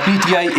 PTI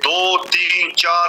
2, 3, 4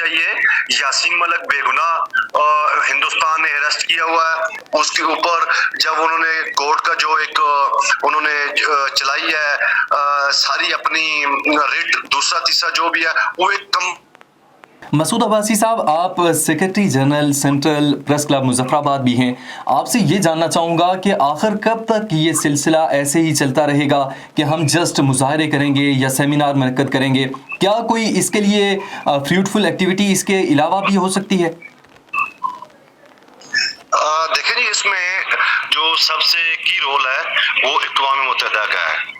چاہیے. یاسین ملک بےگناہ ہندوستان نے arrest کیا ہوا ہے. اس کے اوپر جب انہوں نے کورٹ کا جو ایک انہوں نے چلائی ہے ساری اپنی ریٹ دوسرا تیسرا جو بھی ہے وہ ایک کم. مسعود عباسی صاحب، آپ secretary general central press club Muzaffar آباد بھی ہیں. آپ سے یہ جاننا چاہوں گا کہ آخر کب تک یہ سلسلہ ایسے ہی چلتا رہے گا کہ ہم جسٹ مظاہرے کریں گے یا سیمینار منعقد کریں گے؟ کیا کوئی اس کے لیے فروٹفل ایکٹیویٹی اس کے علاوہ بھی ہو سکتی ہے؟ دیکھیں جی، اس میں جو سب سے کی رول ہے وہ اقوام متحدہ کا ہے.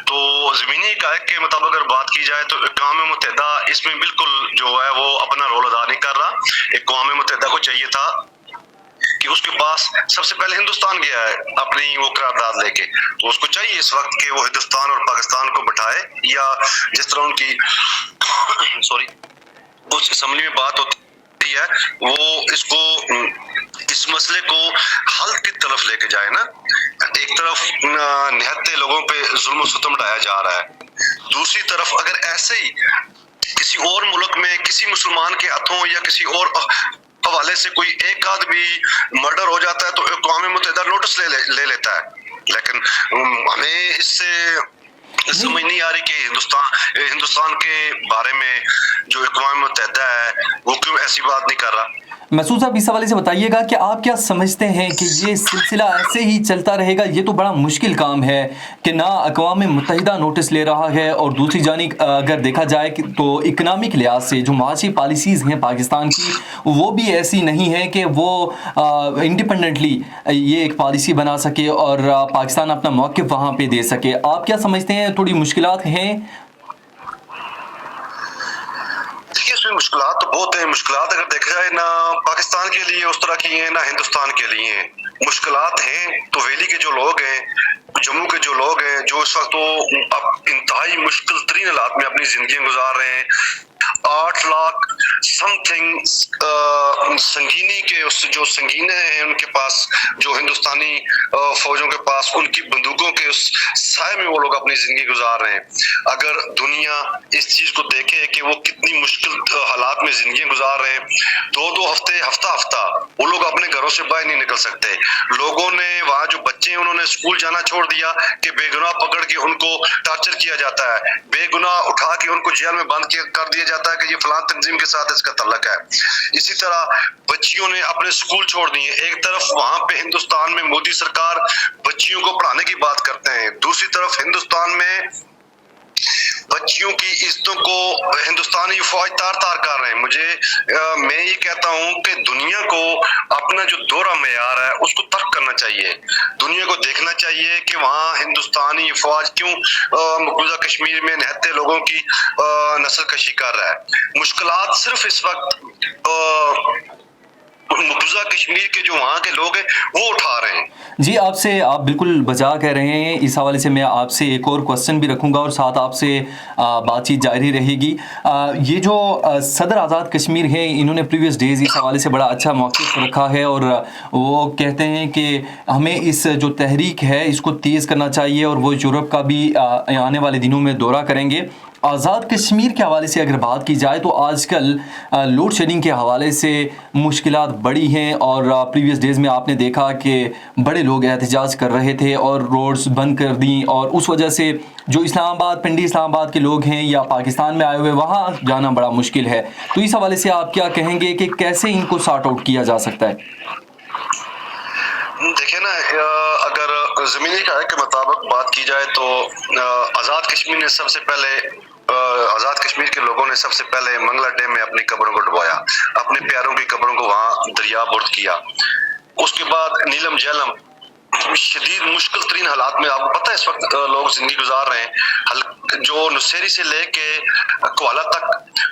تو زمینی حقائق کے مطابق اگر بات کی جائے تو اقوام متحدہ اس میں بالکل جو ہے وہ اپنا رول ادا نہیں کر رہا. اقوام متحدہ کو چاہیے تھا کہ اس کے پاس سب سے پہلے ہندوستان گیا ہے اپنی وہ قرارداد لے کے، تو اس کو چاہیے اس وقت کہ وہ ہندوستان اور پاکستان کو بٹھائے، یا جس طرح ان کی سوری اس اسمبلی میں بات ہوتی ہے وہ اس کو اس مسئلے کو حل کی طرف لے کے جائے نا. ایک طرف نہتے لوگوں پہ ظلم و ستم ڈھایا جا رہا ہے، دوسری طرف اگر ایسے ہی کسی اور ملک میں کسی مسلمان کے ہاتھوں یا کسی اور حوالے سے کوئی ایک آدھ بھی مرڈر ہو جاتا ہے تو اقوام متحدہ نوٹس لے لیتا ہے. لیکن ہمیں اس سے سمجھ نہیں آ رہی کہ ہندوستان کے بارے میں جو اقوام متحدہ ہے وہ کیوں ایسی بات نہیں کر رہا. مسعود صاحب، اس حوالے سے بتائیے گا کہ آپ کیا سمجھتے ہیں کہ یہ سلسلہ ایسے ہی چلتا رہے گا؟ یہ تو بڑا مشکل کام ہے کہ نہ اقوام متحدہ نوٹس لے رہا ہے، اور دوسری جانب اگر دیکھا جائے تو اکنامک لحاظ سے جو معاشی پالیسیز ہیں پاکستان کی وہ بھی ایسی نہیں ہے کہ وہ انڈیپینڈنٹلی یہ ایک پالیسی بنا سکے اور پاکستان اپنا موقف وہاں پہ دے سکے. آپ کیا سمجھتے ہیں تھوڑی مشکلات ہیں؟ اس میں مشکلات تو بہت ہیں. مشکلات اگر دیکھا جائے نہ پاکستان کے لیے اس طرح کی ہیں نہ ہندوستان کے لیے ہیں. مشکلات ہیں تو ویلی کے جو لوگ ہیں، جموں کے جو لوگ ہیں، جو اس وقت وہ انتہائی مشکل ترین حالات میں اپنی زندگیاں گزار رہے ہیں. 8 لاکھ سم تھنگ سنگینی کے جو سنگینے ہیں ان کے پاس، جو ہندوستانی فوجوں کے پاس، ان کی بندوقوں کے اس سائے میں وہ لوگ اپنی زندگی گزار رہے ہیں. اگر دنیا اس چیز کو دیکھے کہ وہ کتنی مشکل حالات میں زندگیاں گزار رہے ہیں، 2 ہفتے ہفتہ وہ لوگ اپنے گھروں سے باہر نہیں نکل سکتے. لوگوں نے وہاں جو بچے ہیں انہوں نے اسکول جانا چھوڑ دیا کہ بے گناہ پکڑ کے ان کو ٹارچر کیا جاتا ہے، بے گناہ اٹھا کے ان کو جیل میں بند کر دیا جاتا ہے کہ یہ فلاں تنظیم کے ساتھ اس کا تعلق ہے. اسی طرح بچیوں نے اپنے اسکول چھوڑ دیے. ایک طرف وہاں پہ ہندوستان میں مودی سرکار بچیوں کو پڑھانے کی بات کرتے ہیں، دوسری طرف ہندوستان میں بچیوں کی عزتوں کو ہندوستانی فوج تار کر رہے ہیں. میں یہ کہتا ہوں کہ دنیا کو اپنا جو دورہ معیار ہے اس کو ترک کرنا چاہیے. دنیا کو دیکھنا چاہیے کہ وہاں ہندوستانی فوج کیوں مقبوضہ کشمیر میں نہتے لوگوں کی نسل کشی کر رہا ہے. مشکلات صرف اس وقت مقبوضہ کشمیر کے جو وہاں کے لوگ ہیں وہ اٹھا رہے ہیں. جی، آپ بالکل بجا کہہ رہے ہیں. اس حوالے سے میں آپ سے ایک اور کوسچن بھی رکھوں گا اور ساتھ آپ سے بات چیت جاری رہے گی. یہ جو صدر آزاد کشمیر ہیں انہوں نے پریویس ڈیز اس حوالے سے بڑا اچھا موقف رکھا ہے اور وہ کہتے ہیں کہ ہمیں اس جو تحریک ہے اس کو تیز کرنا چاہیے اور وہ یورپ کا بھی آنے والے دنوں میں دورہ کریں گے. آزاد کشمیر کے حوالے سے اگر بات کی جائے تو آج کل لوڈ شیڈنگ کے حوالے سے مشکلات بڑی ہیں اور پریویس ڈیز میں آپ نے دیکھا کہ بڑے لوگ احتجاج کر رہے تھے اور روڈز بند کر دیں، اور اس وجہ سے جو پنڈی اسلام آباد کے لوگ ہیں یا پاکستان میں آئے ہوئے وہاں جانا بڑا مشکل ہے. تو اس حوالے سے آپ کیا کہیں گے کہ کیسے ان کو سارٹ آؤٹ کیا جا سکتا ہے؟ دیکھیں نا، اگر زمینی حقائق کے مطابق بات کی جائے تو آزاد کشمیر نے سب سے پہلے آزاد کشمیر کے لوگوں نے سب سے پہلے منگلا ڈیم میں اپنی قبروں کو ڈبویا، اپنے پیاروں کی قبروں کو وہاں دریا برد کیا. اس کے بعد نیلم جیلم شدید مشکل ترین حالات میں، آپ کو پتہ ہے اس وقت لوگ زندگی گزار رہے ہیں. جو نصیری سے لے کے کوالہ تک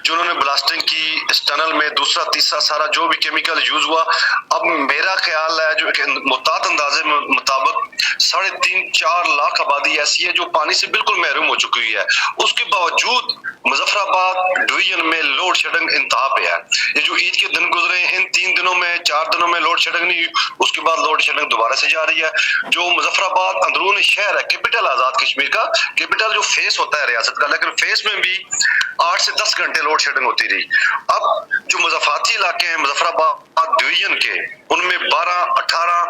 جو انہوں نے بلاسٹنگ کی اس ٹنل میں، دوسرا تیسرا سارا جو بھی کیمیکل یوز ہوا، اب میرا خیال ہے جو محتاط اندازے مطابق 3.5-4 لاکھ آبادی ایسی ہے جو پانی سے بالکل محروم ہو چکی ہے. اس کے باوجود مظفر آباد ڈویژن میں لوڈ شیڈنگ انتہا پہ ہے. یہ جو عید کے دن گزرے ہیں ان 3 دنوں میں 4 دنوں میں لوڈ شیڈنگ نہیں ہوئی، اس کے بعد لوڈ شیڈنگ دوبارہ سے جاری ہے. جو مظفر آباد اندرون شہر ہے، کیپٹل آزاد کشمیر کا، کیپٹل جو فیس ہوتا ہے ریاست کا، لیکن فیس میں بھی 8 سے 10 گھنٹے لوڈ شیڈنگ ہوتی رہی. اب جو مضافاتی علاقے ہیں مظفر آباد ڈویژن کے, ان میں 12-18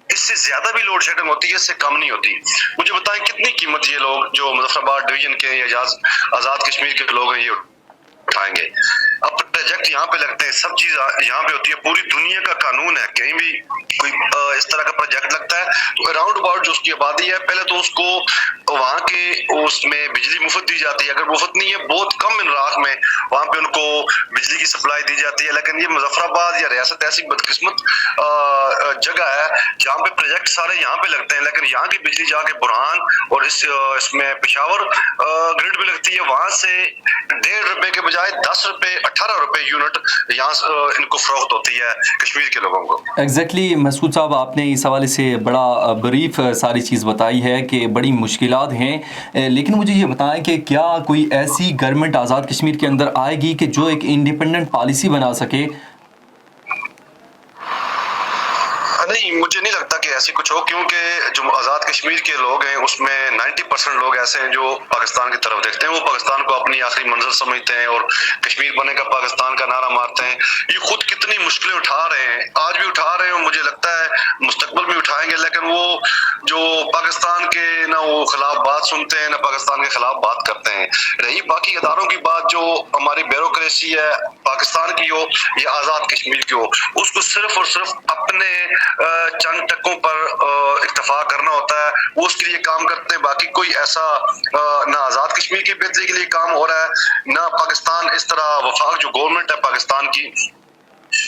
اس سے زیادہ بھی لوڈ شیڈنگ ہوتی ہے, اس سے کم نہیں ہوتی. مجھے بتائیں کتنی قیمت یہ لوگ جو مظفر آباد ڈویژن کے یا آزاد کشمیر کے لوگ ہیں یہ اٹھائیں گے. اب پروجیکٹ یہاں پہ لگتے ہیں, سب چیز یہاں پہ ہوتی ہے, پوری دنیا کا قانون ہے, کہیں بھی کوئی اس طرح کا پروجیکٹ لگتا ہے تو اراؤنڈ اباؤٹ جو اس کی آبادی ہے پہلے تو اس کو وہاں کے اس میں بجلی مفت دی جاتی ہے, اگر مفت نہیں ہے بہت کم انراق میں وہاں پہ ان کو بجلی کی سپلائی دی جاتی ہے. لیکن یہ مظفر آباد یا ریاست ایسی بدقسمت جگہ ہے جہاں پہ پروجیکٹ سارے یہاں پہ لگتے ہیں, لیکن یہاں کی بجلی جا کے برہان اور اس میں پشاور گرڈ پہ لگتی ہے, وہاں سے 1.5 روپے کے بجائے 10 روپے 18 روپے یونٹ یہاں ان کو فروخت ہوتی ہے کشمیر کے لوگوں کو. ایگزیکٹلی مسعود صاحب, آپ نے اس حوالے سے بڑا بریف ساری چیز بتائی ہے کہ بڑی مشکلات ہیں, لیکن مجھے یہ بتائیں کہ کیا کوئی ایسی گورنمنٹ آزاد کشمیر کے اندر آئے گی کہ جو ایک انڈیپینڈنٹ پالیسی بنا سکے؟ نہیں, مجھے نہیں لگتا کہ ایسی کچھ ہو, کیونکہ جو آزاد کشمیر کے لوگ ہیں اس میں 90% لوگ ایسے ہیں جو پاکستان کی طرف دیکھتے ہیں, وہ پاکستان کو اپنی آخری منزل سمجھتے ہیں اور کشمیر بنے کا پاکستان کا نعرہ مارتے ہیں. یہ خود کتنی مشکلیں اٹھا رہے ہیں, آج بھی اٹھا رہے ہیں, مجھے لگتا ہے مستقبل میں اٹھائیں گے, لیکن وہ جو پاکستان کے نہ وہ خلاف بات سنتے ہیں نہ پاکستان کے خلاف بات کرتے ہیں. رہی باقی اداروں کی بات, جو ہماری بیوروکریسی ہے پاکستان کی ہو یا آزاد کشمیر کی ہو, اس کو صرف اور صرف اپنے چند ٹکوں پر اکتفا کرنا ہوتا ہے, وہ اس کے لیے کام کرتے ہیں. باقی کوئی ایسا نہ آزاد کشمیر کی بہتری کے لیے کام ہو رہا ہے, نہ پاکستان اس طرح وفاق جو گورنمنٹ ہے پاکستان کی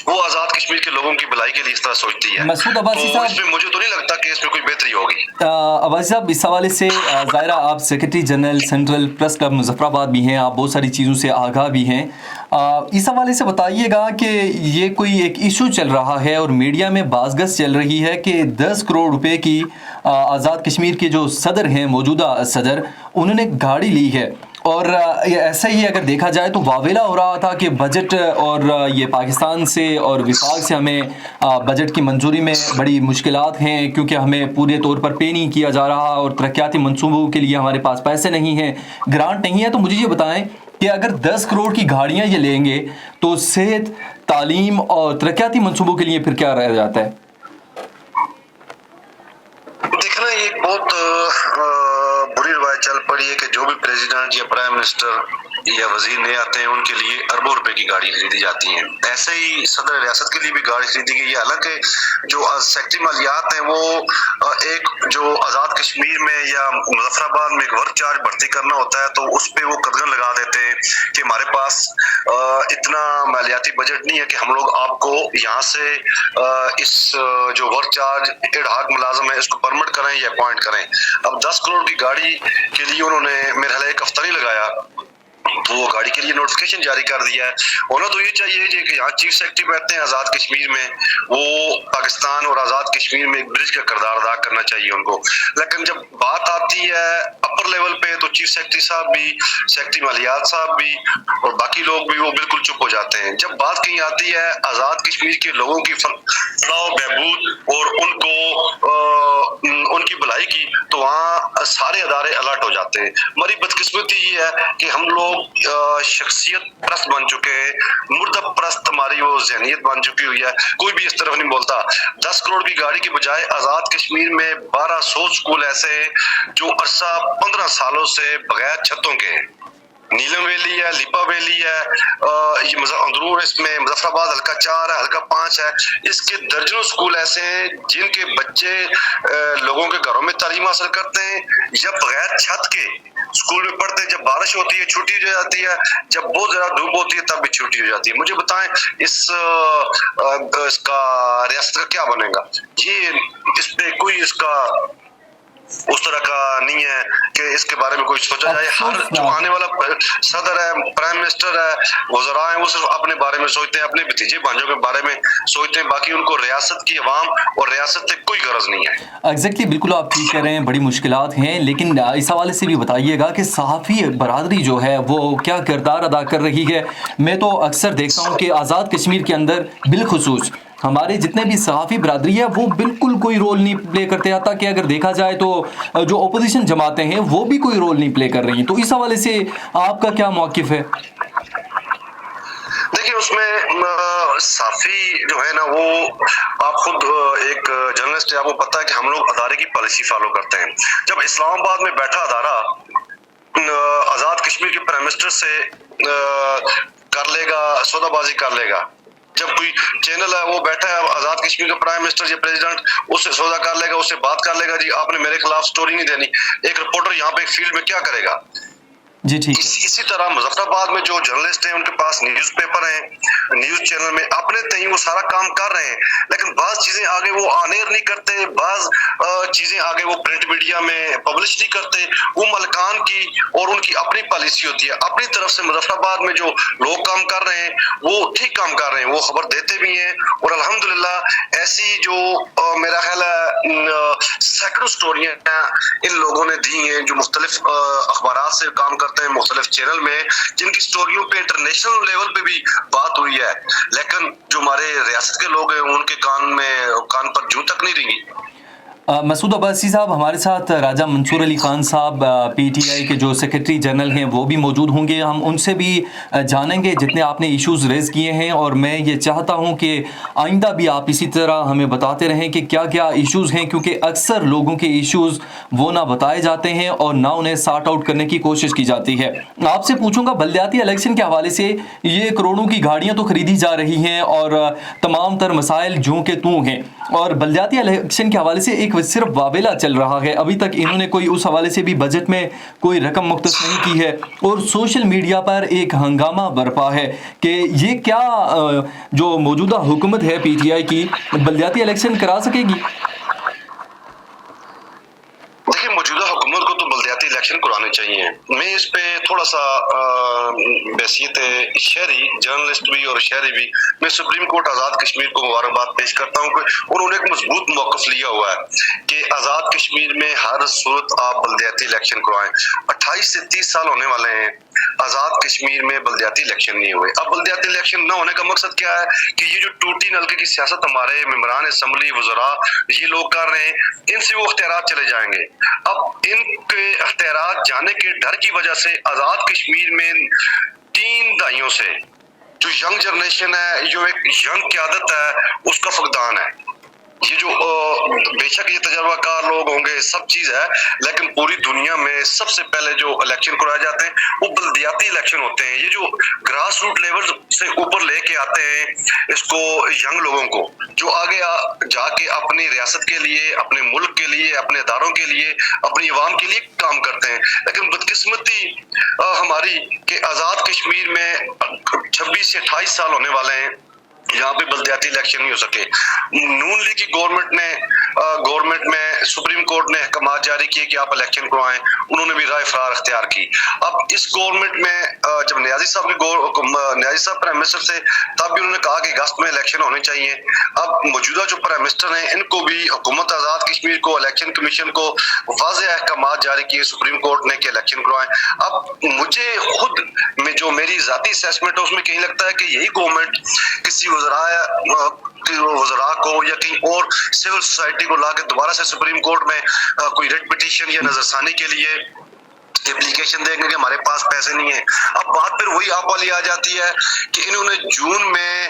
وہ آزاد کشمیر کے لوگوں کی بھلائی کے لیے اس طرح سوچتی ہے. مسعود عباسی تو اس صاحب, میں مجھے تو نہیں لگتا کہ اس میں کوئی بہتری ہوگی. عباسی صاحب, اس حوالے سے ظاہرہ آپ secretary general central press club Muzaffar آباد بھی ہیں, آپ بہت ساری چیزوں سے آگاہ بھی ہیں, اس حوالے سے بتائیے گا کہ یہ کوئی ایک ایشو چل رہا ہے اور میڈیا میں باز گس چل رہی ہے کہ 10 کروڑ روپے کی آزاد کشمیر کے جو صدر ہیں, موجودہ صدر, انہوں نے گاڑی لی ہے, اور ایسا ہی اگر دیکھا جائے تو واویلا ہو رہا تھا کہ بجٹ اور یہ پاکستان سے اور وفاق سے ہمیں بجٹ کی منظوری میں بڑی مشکلات ہیں کیونکہ ہمیں پورے طور پر پے نہیں کیا جا رہا اور ترقیاتی منصوبوں کے لیے ہمارے پاس پیسے نہیں ہیں, گرانٹ نہیں ہے. تو مجھے یہ بتائیں کہ اگر 10 کروڑ کی گاڑیاں یہ لیں گے تو صحت, تعلیم اور ترقیاتی منصوبوں کے لیے پھر کیا رہ جاتا ہے؟ دیکھنا یہ بہت بری روایت چل پڑی ہے کہ جو بھی پریزیڈنٹ یا پرائم منسٹر یا وزیر نئے آتے ہیں ان کے لیے اربوں روپے کی گاڑی خریدی جاتی ہیں. ایسے ہی صدر ریاست کے لیے بھی گاڑی خریدی گئی ہے, حالانکہ جو سیکٹری مالیات ہیں وہ ایک جو آزاد کشمیر میں یا مظفر آباد میں ایک ورک چارج بھرتی کرنا ہوتا ہے تو اس پہ وہ قدغن لگا دیتے ہیں کہ ہمارے پاس اتنا مالیاتی بجٹ نہیں ہے کہ ہم لوگ آپ کو یہاں سے اس جو ورک چارج ایڈ ہاک ملازم ہے اس کو پرمٹ کریں یا اپوائنٹ کریں. اب 10 کروڑ کی گاڑی کے لیے انہوں نے میرے خیال ایک ہفتہ نہیں لگایا تو وہ گاڑی کے لیے نوٹیفکیشن جاری کر دیا ہے. ہونا تو یہ چاہیے کہ یہاں چیف سیکرٹری بیٹھتے ہیں آزاد کشمیر میں, وہ پاکستان اور آزاد کشمیر میں ایک برج کا کردار ادا کرنا چاہیے ان کو, لیکن جب بات آتی ہے اپر لیول پہ تو چیف سیکرٹری صاحب بھی, سیکرٹری مالیات صاحب بھی اور باقی لوگ بھی وہ بالکل چپ ہو جاتے ہیں. جب بات کہیں آتی ہے آزاد کشمیر کے لوگوں کی فلاح و بہبود اور ان کی بھلائی کی تو وہاں سارے ادارے الرٹ ہو جاتے ہیں. ہماری بدقسمتی یہ ہے کہ ہم لوگ شخصیت پرست بن چکے ہیں, مردہ پرست ہماری وہ ذہنیت بن چکی ہوئی ہے, کوئی بھی اس طرف نہیں بولتا. 10 کروڑ کی گاڑی کے بجائے آزاد کشمیر میں 1200 اسکول ایسے ہیں جو عرصہ 15 سالوں سے بغیر چھتوں کے ہیں. نیلم ویلی ہے, لیپا ویلی ہے, یہ اندرور اس میں مظفر آباد حلقہ 4 ہے, حلقہ 5 ہے, اس کے درجنوں اسکول ایسے ہیں جن کے بچے لوگوں کے گھروں میں تعلیم حاصل کرتے ہیں یا بغیر چھت کے اسکول میں پڑھتے ہیں. جب بارش ہوتی ہے چھٹی ہو جاتی ہے, جب بہت زیادہ دھوپ ہوتی ہے تب بھی چھٹی ہو جاتی ہے. مجھے بتائیں اس کا ریاست کا کیا بنے گا؟ یہ اس پہ کوئی اس کا اس طرح کا نہیں ہے کہ اس کے بارے میں کوئی سوچا جائے. ہر جو آنے والا صدر ہے, پرائم منسٹر ہے, وزراء ہیں, وہ صرف اپنے بارے میں سوچتے ہیں, اپنے بھتیجے بھانجوں کے بارے میں سوچتے ہیں, باقی ان کو ریاست کی عوام اور ریاست سے کوئی غرض نہیں ہے. ایگزیکٹلی, بالکل آپ ٹھیک کہہ رہے ہیں, بڑی مشکلات ہیں, لیکن اس حوالے سے بھی بتائیے گا کہ صحافی برادری جو ہے وہ کیا کردار ادا کر رہی ہے. میں تو اکثر دیکھتا ہوں کہ آزاد کشمیر کے اندر بالخصوص ہمارے جتنے بھی صحافی برادری ہے وہ بالکل کوئی رول نہیں پلے کرتے، حتیٰ کہ اگر دیکھا جائے تو جو اپوزیشن جماعتیں ہیں وہ بھی کوئی رول نہیں پلے کر رہی ہیں. تو اس حوالے سے آپ کا کیا موقف ہے؟ دیکھیں اس میں صحافی جو ہے نا وہ آپ خود ایک جرنلسٹ ہے، آپ کو پتا ہے کہ ہم لوگ ادارے کی پالیسی فالو کرتے ہیں. جب اسلام آباد میں بیٹھا ادارہ آزاد کشمیر کے پرائم منسٹر سے کر لے گا، سودا بازی کر لے گا، جب کوئی چینل ہے وہ بیٹھا ہے آزاد کشمیر کا پرائم منسٹر یا پریزیڈنٹ اس سے سودا کر لے گا، اس سے بات کر لے گا، جی آپ نے میرے خلاف سٹوری نہیں دینی، ایک رپورٹر یہاں پہ فیلڈ میں کیا کرے گا؟ جی ٹھیک ہے. اسی طرح مظفر آباد میں جو جرنلسٹ ہیں ان کے پاس نیوز پیپر ہیں، نیوز چینل میں اپنے تئیں وہ سارا کام کر رہے ہیں، لیکن بعض چیزیں آگے وہ آن ایئر نہیں کرتے، بعض چیزیں آگے وہ پرنٹ میڈیا میں پبلش نہیں کرتے. وہ ملکان کی اور ان کی اپنی پالیسی ہوتی ہے. اپنی طرف سے مظفر آباد میں جو لوگ کام کر رہے ہیں وہ ٹھیک کام کر رہے ہیں، وہ خبر دیتے بھی ہیں، اور الحمدللہ ایسی جو میرا خیال ہے سینکڑوں سٹوریاں ان لوگوں نے دی ہیں جو مختلف اخبارات سے کام کرتے ہیں، مختلف چینل میں، جن کی سٹوریوں پہ انٹرنیشنل لیول پہ بھی بات ہوئی ہے، لیکن جو ہمارے ریاست کے لوگ ہیں ان کے کان پر جوں تک نہیں رہیں. مسعود عباسی صاحب ہمارے ساتھ راجہ منصور علی خان صاحب پی ٹی آئی کے جو سیکرٹری جنرل ہیں وہ بھی موجود ہوں گے. ہم ان سے بھی جانیں گے جتنے آپ نے ایشوز ریز کیے ہیں، اور میں یہ چاہتا ہوں کہ آئندہ بھی آپ اسی طرح ہمیں بتاتے رہیں کہ کیا کیا ایشوز ہیں، کیونکہ اکثر لوگوں کے ایشوز وہ نہ بتائے جاتے ہیں اور نہ انہیں سارٹ آؤٹ کرنے کی کوشش کی جاتی ہے. آپ سے پوچھوں گا بلدیاتی الیکشن کے حوالے سے، یہ کروڑوں کی گاڑیاں تو خریدی جا رہی ہیں اور تمام تر مسائل جوں کے توں ہیں، اور بلدیاتی الیکشن کے حوالے سے ایک صرف واویلا چل رہا ہے. ابھی تک انہوں نے کوئی اس حوالے سے بھی بجٹ میں کوئی رقم مختص نہیں کی ہے، اور سوشل میڈیا پر ایک ہنگامہ برپا ہے کہ یہ کیا جو موجودہ حکومت ہے پی ٹی آئی کی بلدیاتی الیکشن کرا سکے گی؟ دیکھیں موجودہ حکومت کو تو بلدیاتی الیکشن کرانے چاہیے. میں اس پہ تھوڑا سا بحیثیت شہری جرنلسٹ بھی اور شہری بھی میں سپریم کورٹ آزاد کشمیر کو مبارکباد پیش کرتا ہوں کہ انہوں نے ایک مضبوط موقف لیا ہوا ہے کہ آزاد کشمیر میں ہر صورت آپ بلدیاتی الیکشن کروائیں. 28 سے 30 سال ہونے والے ہیں آزاد کشمیر میں بلدیاتی الیکشن نہیں ہوئے. اب بلدیاتی الیکشن نہ ہونے کا مقصد کیا ہے کہ یہ جو ٹوٹی نلکے کی سیاست ہمارے ممبران اسمبلی، وزراء یہ لوگ کر رہے ہیں، ان سے وہ اختیارات چلے جائیں گے. اب ان کے اختیارات جانے کے ڈر کی وجہ سے آزاد کشمیر میں 3 دہائیوں سے جو ینگ جنریشن ہے، جو ایک ینگ قیادت ہے، اس کا فقدان ہے. یہ جو بے شک یہ تجربہ کار لوگ ہوں گے، سب چیز ہے، لیکن پوری دنیا میں سب سے پہلے جو الیکشن کرائے جاتے ہیں وہ بلدیاتی الیکشن ہوتے ہیں. یہ جو گراس روٹ لیول سے اوپر لے کے آتے ہیں اس کو ینگ لوگوں کو، جو آگے جا کے اپنی ریاست کے لیے، اپنے ملک کے لیے، اپنے اداروں کے لیے، اپنی عوام کے لیے کام کرتے ہیں. لیکن بدقسمتی ہماری کہ آزاد کشمیر میں 26 سے 28 سال ہونے والے ہیں، یہاں پہ بلدیاتی الیکشن نہیں ہو سکے. نون لیگ کی گورنمنٹ میں سپریم کورٹ نے احکامات جاری کیے کہ آپ الیکشن کروائیں، انہوں نے بھی رائے فرار اختیار کی. اب اس گورنمنٹ میں جب نیازی صاحب پرائم منسٹر سے تب بھی انہوں نے کہا کہ اگست میں الیکشن ہونے چاہیے. اب موجودہ جو پرائم منسٹر ہیں ان کو بھی حکومت آزاد کشمیر کو، الیکشن کمیشن کو واضح احکامات جاری کیے سپریم کورٹ نے کہ الیکشن کروائیں. اب مجھے خود میں جو میری ذاتی اسیسمنٹ ہے اس میں کہیں لگتا ہے کہ یہی گورنمنٹ کسی وزراء کو یا کہیں اور سول سوسائٹی کو لا کے دوبارہ سے سپریم کورٹ میں کوئی ریٹ پٹیشن یا نظرثانی کے لیے اپلیکیشن دیں گے کہ ہمارے پاس پیسے نہیں ہیں. اب بات پھر وہی آپ والی آ جاتی ہے کہ انہوں نے جون میں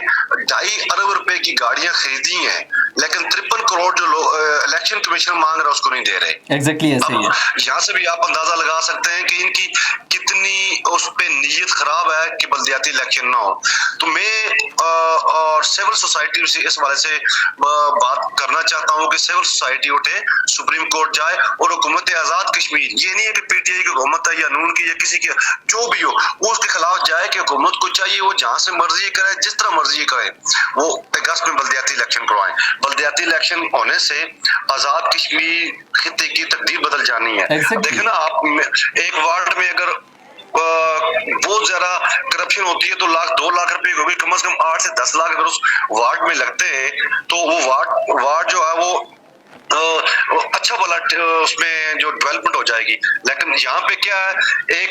2.5 ارب روپے کی گاڑیاں خریدی ہیں، لیکن 53 کروڑ جو الیکشن کمیشن مانگ رہا ہے اس کو نہیں دے رہے. ایگزیکٹلی ایسے ہی ہے. یہاں سے بھی آپ اندازہ لگا سکتے ہیں کہ ان کی کتنی اس پہ نیت خراب ہے کہ بلدیاتی الیکشن نہ ہو. تو میں اور سول سوسائٹی سے اس والے سے بات کرنا چاہتا ہوں کہ سول سوسائٹی اٹھے، سپریم کورٹ جائے، اور حکومت آزاد کشمیر، یہ نہیں ہے کہ پی ٹی آئی کی حکومت ہے یا نون کی یا کسی کی جو بھی ہو، وہ اس کے خلاف جائے کہ حکومت کو چاہیے وہ جہاں سے مرضی کرے، جس طرح مرضی کرے، وہ اگست میں بلدیاتی الیکشن کروائیں. بلدیاتی الیکشن ہونے سے آزاد کشمیر خطے کی تقدیر بدل جانی ہے. دیکھیں نا آپ ایک وارڈ میں اگر بہت زیادہ کرپشن ہوتی ہے تو 2 لاکھ روپے کو بھی کم از کم 8 سے 10 لاکھ اگر اس وارڈ میں لگتے ہیں تو وہ وارڈ جو ہے وہ اچھا والا اس میں جو ڈیولپمنٹ ہو جائے گی. لیکن یہاں پہ کیا ہے، ایک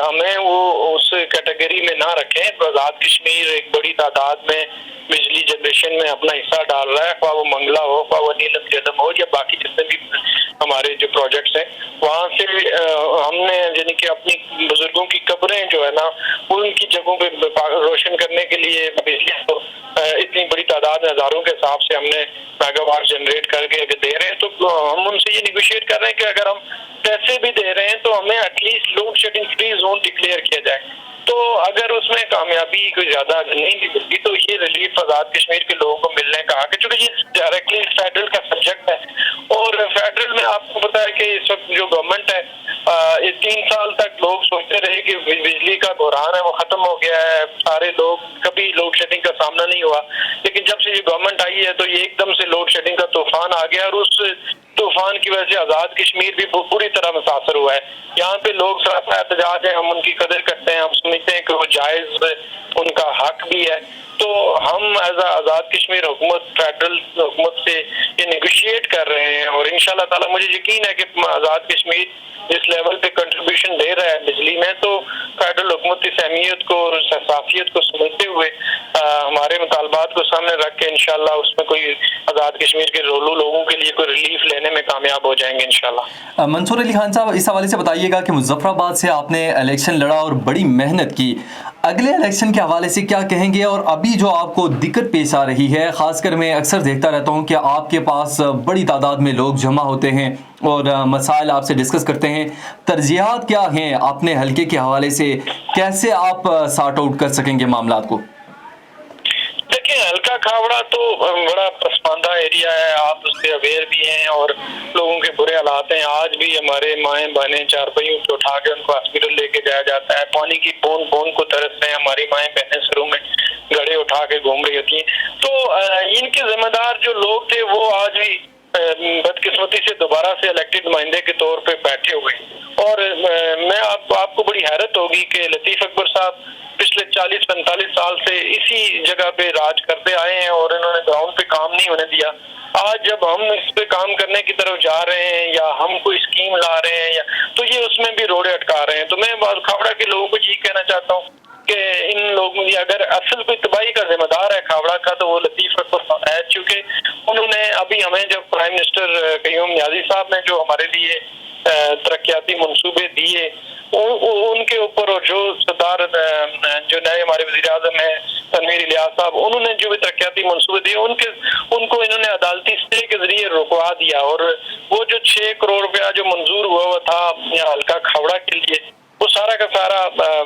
ہمیں وہ اس کیٹیگری میں نہ رکھیں. آزاد کشمیر ایک بڑی تعداد میں بجلی جنریشن میں اپنا حصہ ڈال رہا ہے, خواہ وہ منگلا ہو, خواہ وہ نیلم جیلم ہو, یا باقی جتنے بھی ہمارے جو پروجیکٹس ہیں. وہاں سے ہم نے یعنی کہ اپنی بزرگوں کی قبریں جو ہے نا ان کی جگہوں پہ روشن کرنے کے لیے بجلی کو اتنی بڑی تعداد میں ہزاروں کے حساب سے ہم نے میگا واٹ جنریٹ کر کے اگر دے رہے ہیں, تو ہم ان سے یہ نیگوشیٹ کر رہے ہیں کہ اگر ہم پیسے بھی دے رہے ہیں تو ہمیں at least load shedding free zone declare کیا جائے. تو اگر اس میں کامیابی کوئی زیادہ نہیں ملتی تو یہ ریلیف آزاد کشمیر کے لوگوں کو ملنے کا حق ہے, چونکہ یہ ڈائریکٹلی فیڈرل کا سبجیکٹ ہے. اور فیڈرل میں آپ کو پتا ہے کہ اس وقت جو گورنمنٹ ہے, یہ 3 سال تک لوگ سوچتے رہے کہ بجلی کا بحران ہے وہ ختم ہو گیا ہے, سارے لوگ کبھی لوڈ شیڈنگ کا سامنا نہیں ہوا. لیکن جب سے یہ گورنمنٹ آئی ہے تو یہ ایک دم سے لوڈ شیڈنگ کا طوفان آ گیا, اور اس طوفان کی وجہ سے آزاد کشمیر بھی پوری طرح متاثر ہوا ہے. یہاں پہ لوگ سراپا احتجاج ہیں, ہم ان کی قدر کرتے ہیں, ہم سمجھتے ہیں کہ وہ جائز ان کا حق بھی ہے. تو ہم ایز آزاد کشمیر حکومت فیڈرل حکومت سے یہ نیگوشیٹ کر رہے ہیں, اور انشاءاللہ تعالی مجھے یقین ہے کہ آزاد کشمیر جس لیول پہ کنٹریبیوشن دے رہا ہے بجلی میں, تو فیڈرل حکومت اس اہمیت کو اور اس حساسیت کو سمجھتے ہوئے ہمارے مطالبات کو سامنے رکھ کے انشاءاللہ اس میں کوئی آزاد کشمیر کے لوگوں کے لیے کوئی ریلیف لینے میں کامیاب ہو جائیں گے انشاءاللہ. منصور علی خان صاحب, اس حوالے سے بتائیے گا کہ مظفر آباد سے آپ نے الیکشن لڑا اور بڑی محنت کی, اگلے الیکشن کے حوالے سے کیا کہیں گے؟ اور ابھی جو آپ کو دقت پیش آ رہی ہے, خاص کر میں اکثر دیکھتا رہتا ہوں کہ آپ کے پاس بڑی تعداد میں لوگ جمع ہوتے ہیں اور مسائل آپ سے ڈسکس کرتے ہیں, ترجیحات کیا ہیں اپنے حلقے کے حوالے سے, کیسے آپ سارٹ آؤٹ کر سکیں گے معاملات کو؟ دیکھیں, ہلکا کھاوڑا تو بڑا پسماندہ ایریا ہے, آپ اس سے اویئر بھی ہیں, اور لوگوں کے برے حالات ہیں. آج بھی ہمارے مائیں بہنیں چارپائیوں پہ اٹھا کے ان کو ہاسپٹل لے کے جایا جاتا ہے, پانی کی بوند بوند کو ترس رہے ہیں, ہماری مائیں بہنیں سروں میں گڑے اٹھا کے گھوم رہی ہوتی ہیں. تو ان کے ذمہ دار جو لوگ تھے وہ آج بھی بدقسمتی سے دوبارہ سے الیکٹڈ نمائندے کے طور پہ بیٹھے ہوئے. اور میں آپ کو بڑی حیرت ہوگی کہ لطیف اکبر صاحب پچھلے 40-45 سال سے اسی جگہ پہ راج کرتے آئے ہیں, اور انہوں نے گراؤنڈ پہ کام نہیں ہونے دیا. آج جب ہم اس پہ کام کرنے کی طرف جا رہے ہیں یا ہم کوئی اسکیم لا رہے ہیں تو یہ اس میں بھی روڑے اٹکا رہے ہیں. تو میں کھاوڑا کے لوگوں کو یہی کہنا چاہتا ہوں کہ ان لوگوں کی اگر اصل کوئی تباہی کا ذمہ دار ہے کھاوڑا کا تو وہ لطیف اکبر ہے, چونکہ انہوں نے ابھی ہمیں جب پرائم منسٹر قیوم نیازی صاحب نے جو ہمارے لیے ترقیاتی منصوبے دیے ان کے اوپر, اور جو صدر جو نئے ہمارے وزیر اعظم ہیں تنویر الیاس صاحب, انہوں نے جو بھی ترقیاتی منصوبے دیے ان کو انہوں نے عدالتی اسٹے کے ذریعے رکوا دیا, اور وہ جو 6 کروڑ روپیہ جو منظور ہوا تھا ہلکا کھاوڑا کے لیے وہ سارا کا سارا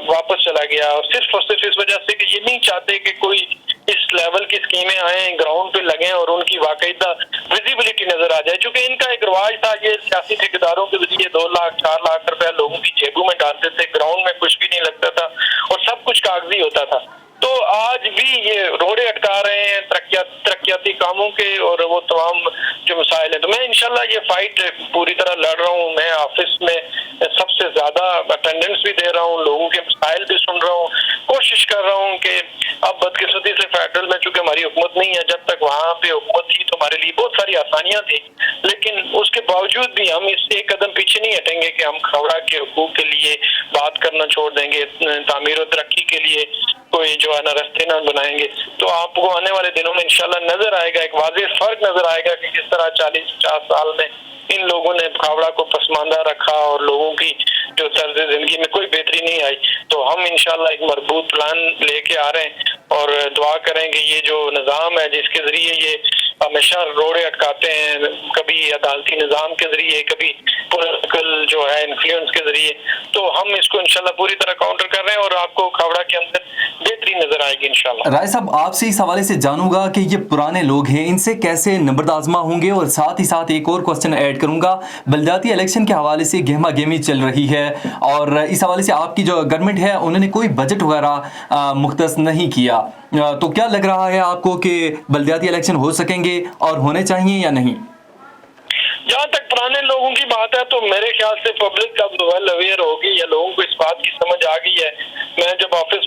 واپس چلا گیا, اور صرف اس وجہ سے کہ یہ نہیں چاہتے کہ کوئی اس لیول کی اسکیمیں آئیں, گراؤنڈ پہ لگیں اور ان کی باقاعدہ ویزیبلٹی نظر آ جائے. چونکہ ان کا ایک رواج تھا, یہ سیاسی ٹھیکیداروں کے ذریعے 2 لاکھ 4 لاکھ روپیہ لوگوں کی جیبوں میں ڈالتے تھے, گراؤنڈ میں کچھ بھی نہیں لگتا تھا اور سب کچھ کاغذی ہوتا تھا. تو آج بھی یہ روڑے اٹکا رہے ہیں ترقیاتی کاموں کے اور وہ تمام جو مسائل ہیں. تو میں انشاءاللہ یہ فائٹ پوری طرح لڑ رہا ہوں. میں آفس میں سب سے زیادہ اٹینڈنس بھی دے رہا ہوں, لوگوں کے مسائل بھی سن رہا ہوں, کوشش کر رہا ہوں کہ اب بدقسمتی سے فیڈرل میں چونکہ ہماری حکومت نہیں ہے, جب تک وہاں پہ حکومت تھی تو ہمارے لیے بہت ساری آسانیاں تھیں, لیکن اس کے باوجود بھی ہم اس ایک قدم پیچھے نہیں ہٹیں گے کہ ہم کھاوڑا کے حقوق کے لیے بات کرنا چھوڑ دیں گے, تعمیر و ترقی کے لیے کوئی جو ہے نا رستے نہ بنائیں گے. تو آپ کو آنے والے دنوں میں انشاءاللہ نظر آئے گا, ایک واضح فرق نظر آئے گا کہ کس طرح 40-50 سال میں ان لوگوں نے کھاوڑا کو پسماندہ رکھا اور لوگوں کی جو طرز زندگی میں کوئی بہتری نہیں آئی. تو ہم انشاءاللہ ایک مربوط پلان لے کے آ رہے ہیں اور دعا کریں کہ یہ جو نظام ہے جس کے ذریعے یہ ہمیشہ روڑے اٹکاتے ہیں, کبھی عدالتی نظام کے ذریعے, کبھی پولیٹیکل جو ہے انفلوئنس کے ذریعے, تو ہم اس کو انشاءاللہ پوری طرح کاؤنٹر کر رہے ہیں اور آپ کو کھاوڑا کے اندر بہتری نظر آئے گی انشاءاللہ. رائے صاحب, آپ سے اس حوالے سے جانوں گا کہ یہ پرانے لوگ ہیں, ان سے کیسے نمبرد آزما ہوں گے, اور ساتھ ہی ساتھ ایک اور کوسچن ایڈ کروں گا. بلدیاتی الیکشن کے حوالے سے گہما گہمی چل رہی ہے, اور اس حوالے سے آپ کی جو گورنمنٹ ہے انہوں نے کوئی بجٹ وغیرہ مختص نہیں کیا, تو کیا لگ رہا ہے آپ کو کہ بلدیاتی الیکشن ہو سکیں گے اور ہونے چاہیے یا نہیں؟ جہاں تک پرانے لوگوں کی بات ہے تو میرے خیال سے پبلک اب ویل اویئر ہوگی یا لوگوں کو اس بات کی سمجھ آ گئی ہے. میں جب آفس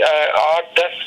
8-10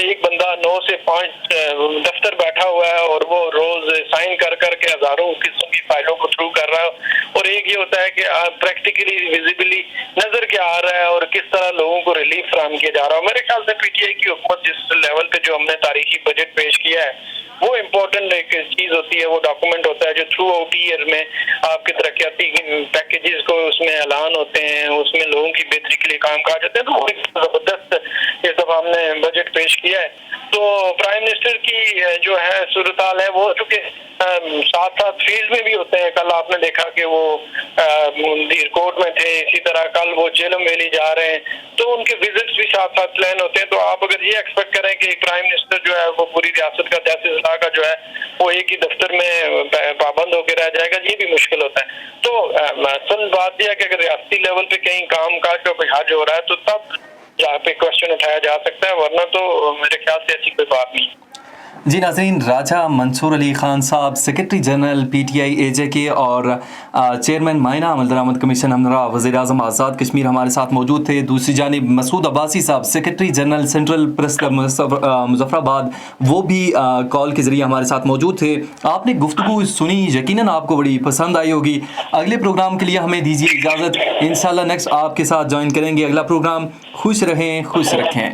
ایک بندہ 9 سے 5 دفتر بیٹھا ہوا ہے اور وہ روز سائن کر کے ہزاروں قسم کی فائلوں کو تھرو کر رہا ہے, اور ایک یہ ہوتا ہے کہ پریکٹیکلی ویزیبلی نظر کیا آ رہا ہے اور کس طرح لوگوں کو ریلیف فراہم کیا جا رہا ہے. میرے خیال سے پی ٹی آئی کی حکومت جس لیول پہ جو ہم نے تاریخی بجٹ پیش کیا ہے وہ امپورٹنٹ ایک چیز ہوتی ہے, وہ ڈاکومنٹ ہوتا ہے جو تھرو آؤٹ ایئر میں آپ کے ترقیاتی پیکیجز کو اس میں اعلان ہوتے ہیں, اس میں لوگوں کی بہتری کے لیے کام کاج ہوتے ہیں. تو وہ ایک زبردست اس دفعہ ہم نے بجٹ پیش کیا ہے. تو پرائم منسٹر کی جو ہے صورتحال ہے وہ چونکہ ساتھ ساتھ فیلڈ میں بھی ہوتے ہیں. کل آپ نے دیکھا کہ وہ ایئرپورٹ میں تھے, اسی طرح کل وہ جیلم ویلی جا رہے ہیں, تو ان کے وزٹس بھی ساتھ ساتھ پلان ہوتے ہیں. تو آپ اگر یہ ایکسپیکٹ کریں کہ ایک پرائم منسٹر جو ہے وہ پوری ریاست کا 10 اضلاع کا جو ہے وہ ایک ہی دفتر میں پابند ہو کے رہ جائے گا, یہ بھی مشکل ہوتا ہے. تو اصل بات یہ ہے کہ اگر ریاستی لیول پہ کہیں کام کاج کا کوئی حج ہو رہا ہے تو تب جہاں پہ کوشچن اٹھایا جا سکتا ہے, ورنہ تو میرے خیال سے ایسی کوئی بات نہیں. جی ناظرین, راجہ منصور علی خان صاحب secretary general P T I A J K اور چیئرمین مائنہ عمل درآمد کمیشن ہمراہ وزیر اعظم آزاد کشمیر ہمارے ساتھ موجود تھے. دوسری جانب مسعود عباسی صاحب secretary general central press club Muzaffar آباد, وہ بھی کال کے ذریعے ہمارے ساتھ موجود تھے. آپ نے گفتگو سنی, یقیناً آپ کو بڑی پسند آئی ہوگی. اگلے پروگرام کے لیے ہمیں دیجیے اجازت, انشاءاللہ نیکسٹ آپ کے ساتھ جوائن کریں گے. اگلا پروگرام خوش رہیں, خوش رکھیں.